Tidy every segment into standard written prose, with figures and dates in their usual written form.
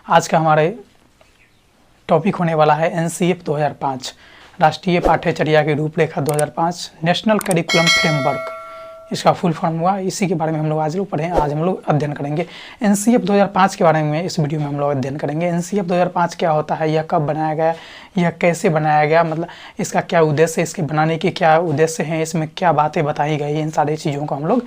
आज का हमारे टॉपिक होने वाला है एनसीएफ 2005 राष्ट्रीय पाठ्यचर्या की रूपरेखा 2005 नेशनल करिकुलम फ्रेमवर्क, इसका फुल फॉर्म हुआ। इसी के बारे में हम लोग आज हम लोग अध्ययन करेंगे। एनसीएफ 2005 के बारे में इस वीडियो में हम लोग अध्ययन करेंगे। एनसीएफ 2005 क्या होता है, यह कब बनाया गया, यह कैसे बनाया गया, मतलब इसका क्या उद्देश्य है, इसके बनाने के क्या उद्देश्य हैं, इसमें क्या बातें बताई गई, इन सारी चीज़ों को हम लोग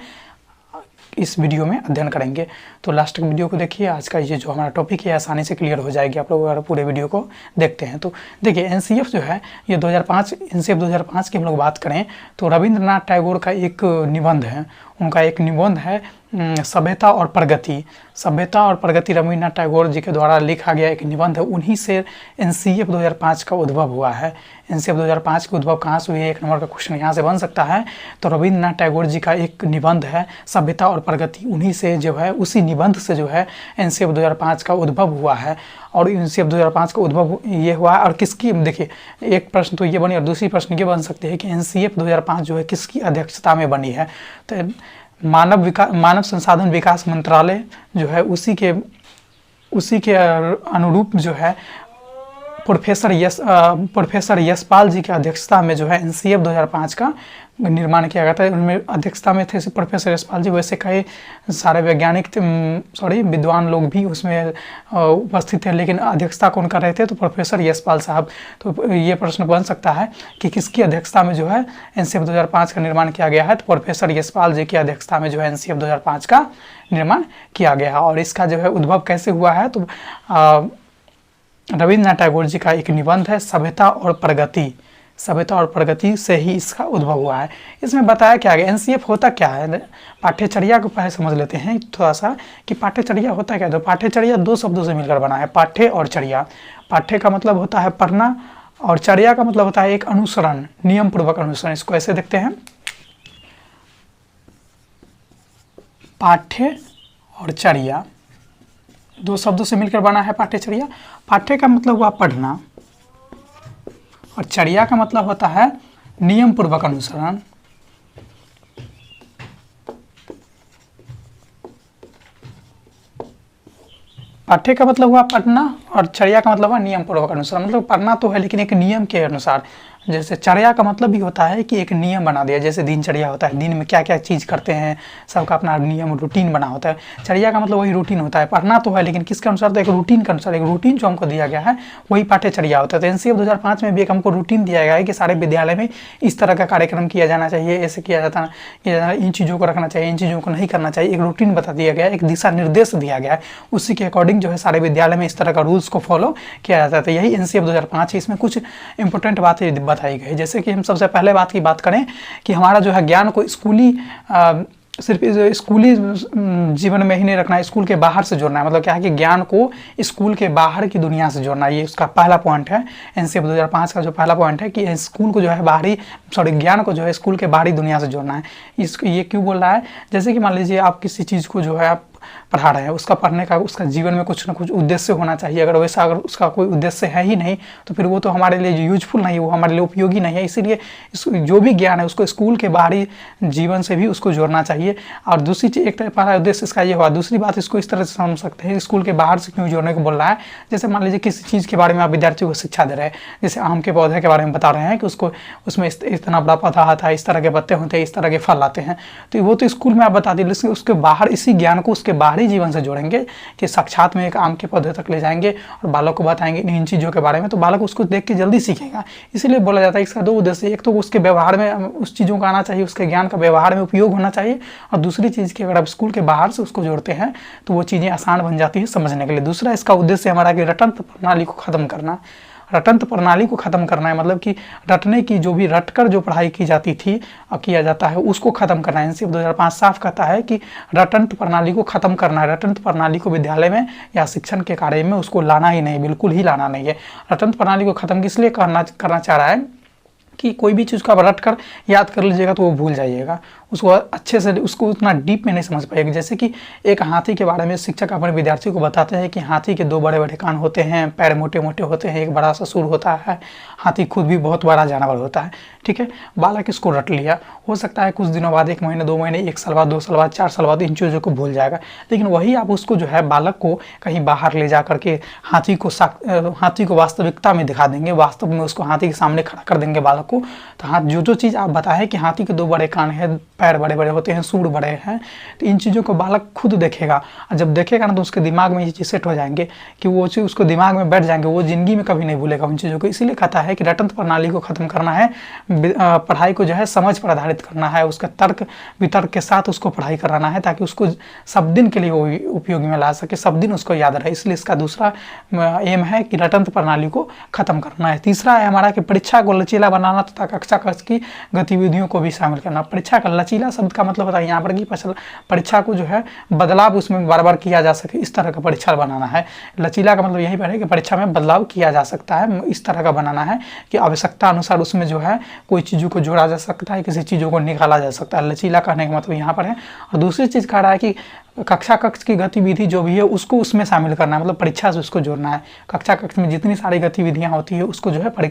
इस वीडियो में अध्ययन करेंगे। तो लास्ट तक वीडियो को देखिए। आज का ये जो हमारा टॉपिक है आसानी से क्लियर हो जाएगी आप लोग अगर पूरे वीडियो को देखते हैं। तो देखिए एनसीएफ जो है ये 2005 एनसीएफ 2005 की हम लोग बात करें तो रविंद्रनाथ टैगोर का एक निबंध है, उनका एक निबंध है सभ्यता और प्रगति। सभ्यता और प्रगति रविंद्रनाथ टैगोर जी के द्वारा लिखा गया एक निबंध है, उन्हीं से एनसीएफ 2005 का उद्भव हुआ है। एनसीएफ 2005 का उद्भव कहाँ से हुई है, एक नंबर का क्वेश्चन यहाँ से बन सकता है। तो रविंद्रनाथ टैगोर जी का एक निबंध है सभ्यता और प्रगति, उन्हीं से जो है उसी निबंध से जो है एनसीएफ 2005 का उद्भव हुआ है। और एनसीएफ 2005 का उद्भव ये हुआ है और किसकी, देखिए एक प्रश्न तो ये बनी और दूसरी प्रश्न ये बन सकती है कि एनसीएफ 2005 जो है किसकी अध्यक्षता में बनी है। तो मानव संसाधन विकास मंत्रालय जो है उसी के अनुरूप जो है प्रोफेसर यशपाल जी की अध्यक्षता में जो है एनसीएफ 2005 का निर्माण किया गया था। उनमें अध्यक्षता में थे प्रोफेसर यशपाल जी, वैसे कई सारे वैज्ञानिक विद्वान लोग भी उसमें उपस्थित थे, लेकिन अध्यक्षता कौन कर रहे थे तो प्रोफेसर यशपाल साहब। तो ये प्रश्न बन सकता है कि किसकी अध्यक्षता में जो है एनसीएफ 2005 का निर्माण किया गया है। तो प्रोफेसर यशपाल जी की अध्यक्षता में जो है एनसीएफ 2005 का निर्माण किया गया है। और इसका जो है उद्भव कैसे हुआ है तो रविंद्रनाथ टैगोर जी का एक निबंध है सभ्यता और प्रगति, सभ्यता और प्रगति से ही इसका उद्भव हुआ है। इसमें बताया क्या गया, एनसीएफ होता क्या है, पाठ्यचर्या को पहले समझ लेते हैं थोड़ा सा कि पाठ्यचर्या होता क्या है। तो पाठ्यचर्या दो शब्दों से मिलकर बना है, पाठ्य और चर्या। पाठ्य का मतलब होता है पढ़ना और चर्या का मतलब होता है एक अनुसरण, नियम पूर्वक अनुसरण। इसको ऐसे देखते हैं, पाठ्य और चर्या दो शब्दों से मिलकर बना है पाठ्यचर्या। पाठ्य का मतलब हुआ पढ़ना और चर्या का मतलब होता है नियम पूर्वक अनुसरण। पाठ्य का मतलब हुआ पढ़ना और चर्या का मतलब हुआ नियम पूर्वक अनुसरण। मतलब पढ़ना तो है लेकिन एक नियम के अनुसार। जैसे चर्या का मतलब भी होता है कि एक नियम बना दिया, जैसे दिनचर्या होता है, दिन में क्या क्या चीज़ करते हैं सबका अपना नियम रूटीन बना होता है। चर्या का मतलब वही रूटीन होता है। पढ़ना तो है लेकिन किसके अनुसार, तो एक रूटीन के अनुसार, एक रूटीन जो हमको दिया गया है वही पाठ्यचर्या होता है। तो एनसीएफ 2005 में भी एक हमको रूटीन दिया गया है कि सारे विद्यालय में इस तरह का कार्यक्रम किया जाना चाहिए, ऐसे किया जाता है, इन चीज़ों को रखना चाहिए, इन चीज़ों को नहीं करना चाहिए। एक रूटीन बता दिया गया है, एक दिशा निर्देश दिया गया है, उसी के अकॉर्डिंग जो है सारे विद्यालय में इस तरह का रूल्स को फॉलो किया जाता है। तो यही एनसीएफ 2005 है। इसमें कुछ इंपॉर्टेंट बातें बताई गई, जैसे कि हम सबसे पहले की बात करें कि हमारा जो है ज्ञान को सिर्फ स्कूली जीवन में ही नहीं रखना है, स्कूल के बाहर से जोड़ना है। मतलब क्या है कि ज्ञान को स्कूल के बाहर की दुनिया से जोड़ना है, ये उसका पहला पॉइंट है। एनसीएफ 2005 का जो पहला पॉइंट है कि स्कूल को जो है ज्ञान को जो है स्कूल के बाहरी दुनिया से जोड़ना है। ये क्यों बोल रहा है, जैसे कि मान लीजिए आप किसी चीज़ को जो है आप पढ़ा रहे हैं, उसका पढ़ने का उसका जीवन में कुछ ना कुछ उद्देश्य होना चाहिए। अगर उसका कोई उद्देश्य है ही नहीं तो फिर वो तो हमारे लिए यूजफुल नहीं है, वो हमारे लिए उपयोगी नहीं है। इसीलिए जो भी ज्ञान है उसको स्कूल के बाहरी जीवन से भी उसको जोड़ना चाहिए। और दूसरी चीज़, एक पहला उद्देश्य इसका ये हुआ। दूसरी बात इसको इस तरह से समझ सकते हैं, स्कूल के बाहर से क्यों जोड़ने को बोल रहा है। जैसे मान लीजिए किसी चीज़ के बारे में आप विद्यार्थियों को शिक्षा दे रहे हैं, जैसे आम के पौधे के बारे में बता रहे हैं कि उसमें इतना बड़ा पौधा आता है, इस तरह के पत्ते होते हैं, इस तरह के फल आते हैं, तो वो तो स्कूल में आप बता दिए, लेकिन उसके बाहर इसी ज्ञान को उसके बाहरी जीवन से जोड़ेंगे कि साक्षात में एक आम के पौधे तक ले जाएंगे और बालक को बताएंगे इन चीज़ों के बारे में, तो बालक उसको देख के जल्दी सीखेगा। इसीलिए बोला जाता है इसका दो उद्देश्य, एक तो उसके व्यवहार में उस चीज़ों का आना चाहिए, उसके ज्ञान का व्यवहार में उपयोग होना चाहिए, और दूसरी चीज़ की अगर आप स्कूल के बाहर से उसको जोड़ते हैं तो वो चीज़ें आसान बन जाती है समझने के लिए। दूसरा इसका उद्देश्य हमारा कि रटंत प्रणाली को खत्म करना। रटंत प्रणाली को ख़त्म करना है, मतलब कि रटने की जो भी रटकर जो पढ़ाई की जाती थी और किया जाता है उसको ख़त्म करना है। एनसीएफ 2005 साफ कहता है कि रटंत प्रणाली को ख़त्म करना है। रटंत प्रणाली को विद्यालय में या शिक्षण के कार्य में उसको लाना ही नहीं, बिल्कुल ही लाना नहीं है। रटंत प्रणाली को ख़त्म किस लिए करना चाह रहा है कि कोई भी चीज़ को आप रट कर याद कर लीजिएगा तो वो भूल जाइएगा, उसको अच्छे से उसको उतना डीप में नहीं समझ पाएगा। जैसे कि एक हाथी के बारे में शिक्षक अपने विद्यार्थियों को बताते हैं कि हाथी के दो बड़े बड़े कान होते हैं, पैर मोटे मोटे होते हैं, एक बड़ा सा सूंड होता है, हाथी खुद भी बहुत बड़ा जानवर होता है। ठीक है, बालक इसको रट लिया, हो सकता है कुछ दिनों बाद, 1 महीने 2 महीने, 1 साल बाद, 2 साल बाद, 4 साल बाद इन चीज़ों को भूल जाएगा। लेकिन वही आप उसको जो है बालक को कहीं बाहर ले जा करके हाथी को वास्तविकता में दिखा देंगे, वास्तव में उसको हाथी के सामने खड़ा कर देंगे बालक को, तो हाँ जो चीज़ आप बताएं कि हाथी के 2 बड़े कान हैं, पैर बड़े बड़े होते हैं, सूंड बड़े हैं, तो इन चीज़ों को बालक खुद देखेगा, और जब देखेगा ना तो उसके दिमाग में ये चीज़ सेट हो जाएंगे कि वो चीज़ उसको दिमाग में बैठ जाएंगे, वो ज़िंदगी में कभी नहीं भूलेगा उन चीज़ों को। इसीलिए कहता है कि रटंत प्रणाली को खत्म करना है, पढ़ाई को जो है समझ पर आधारित करना है, उसका तर्क वितर्क के साथ उसको पढ़ाई कराना है, ताकि उसको सब दिन के लिए वो उपयोगी में ला सके, सब दिन उसको याद रहे। इसलिए इसका दूसरा एम है कि रटंत प्रणाली को खत्म करना है। तीसरा है हमारा कि परीक्षा को लचीला बनाना तथा कक्षा कक्ष की गतिविधियों को भी शामिल करना। परीक्षा का लचीला शब्द का मतलब होता है यहाँ पर कि परीक्षा को जो है बदलाव उसमें बार बार किया जा सके, इस तरह का परीक्षा बनाना है। लचीला का मतलब यही पर है कि परीक्षा में बदलाव किया जा सकता है, इस तरह का बनाना है कि आवश्यकता अनुसार उसमें जो है कोई चीज़ों को जोड़ा जा सकता है, किसी चीज़ों को निकाला जा सकता है। लचीला कहने का मतलब यहाँ पर है। और दूसरी चीज़ कह रहा है कि कक्षा कक्ष की गतिविधि जो भी है उसको उसमें शामिल करना है, मतलब परीक्षा से उसको जोड़ना है। कक्षा कक्ष में जितनी सारी गतिविधियां होती है उसको जो है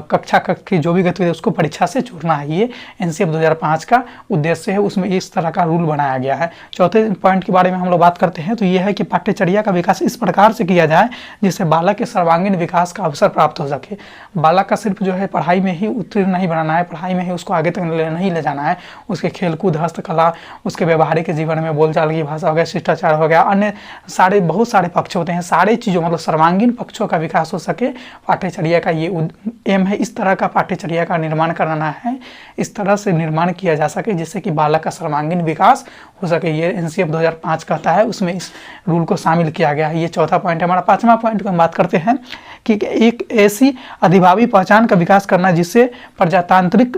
कक्षा कक्ष की जो भी गतिविधि उसको परीक्षा से जोड़ना है। ये एनसीएफ 2005 का उद्देश्य है, उसमें इस तरह का रूल बनाया गया है। चौथे पॉइंट के बारे में हम लोग बात करते हैं तो ये है कि पाठ्यचर्या का विकास इस प्रकार से किया जाए जिससे बालक के सर्वांगीण विकास का अवसर प्राप्त हो सके। बालक का सिर्फ जो है पढ़ाई में ही उत्तीर्ण नहीं बनाना है, पढ़ाई में ही उसको आगे तक नहीं ले जाना है, उसके खेलकूद, हस्तकला, उसके व्यवहारिक जीवन में बोलचाल की भाषा हो गया, शिष्टाचार हो गया, अन्य सारे बहुत सारे पक्ष होते हैं, सारे चीज़ों मतलब सर्वांगीण पक्षों का विकास हो सके, पाठ्यचर्या का ये एम है। इस तरह का पाठ्यचर्या का निर्माण कराना है, इस तरह से निर्माण किया जा सके जिससे कि बालक का सर्वांगीण विकास हो सके। ये एनसीएफ 2005 कहता है, उसमें इस रूल को शामिल किया गया है। ये चौथा पॉइंट है। हमारा पांचवा पॉइंट को हम बात करते हैं कि एक ऐसी अधिभावी पहचान का विकास करना जिससे प्रजातांत्रिक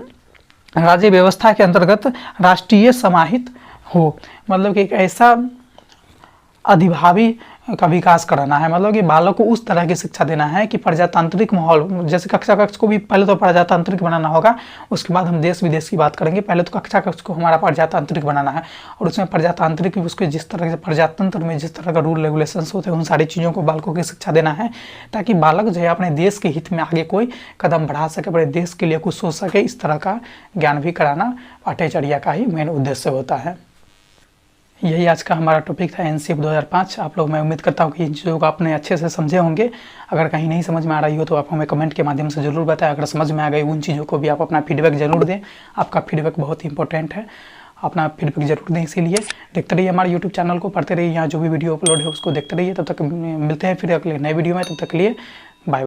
राज्य व्यवस्था के अंतर्गत राष्ट्रीय समाहित हो, मतलब कि एक ऐसा अधिभावी का विकास कराना है, मतलब कि बालक को उस तरह की शिक्षा देना है कि प्रजातांत्रिक माहौल, जैसे कक्षा कक्ष को भी पहले तो प्रजातांत्रिक बनाना होगा, उसके बाद हम देश विदेश की बात करेंगे। पहले तो कक्षा कक्ष को हमारा प्रजातांत्रिक बनाना है और उसमें प्रजातांत्रिक उसके जिस तरह से प्रजातंत्र में जिस तरह का रूल रेगुलेशंस होते हैं उन सारी चीज़ों को बालकों की शिक्षा देना है, ताकि बालक जो है अपने देश के हित में आगे कोई कदम बढ़ा सके, अपने देश के लिए कुछ सोच सके। इस तरह का ज्ञान भी कराना पाठ्यचर्या का ही मेन उद्देश्य होता है। यही आज का हमारा टॉपिक था एनसीएफ 2005। आप लोग, मैं उम्मीद करता हूँ कि इन चीज़ों को आपने अच्छे से समझे होंगे। अगर कहीं नहीं समझ में आ रही हो तो आप हमें कमेंट के माध्यम से ज़रूर बताएं। अगर समझ में आ गई उन चीज़ों को भी आप अपना फीडबैक ज़रूर दें, आपका फीडबैक बहुत ही इंपॉर्टेंट है, अपना फीडबैक जरूर दें। इसीलिए देखते रहिए हमारे यूट्यूब चैनल को, पढ़ते रहिए, यहाँ जो भी वीडियो अपलोड है उसको देखते रहिए। तब तक मिलते हैं फिर अगले नए वीडियो में, तब तक के लिए बाय।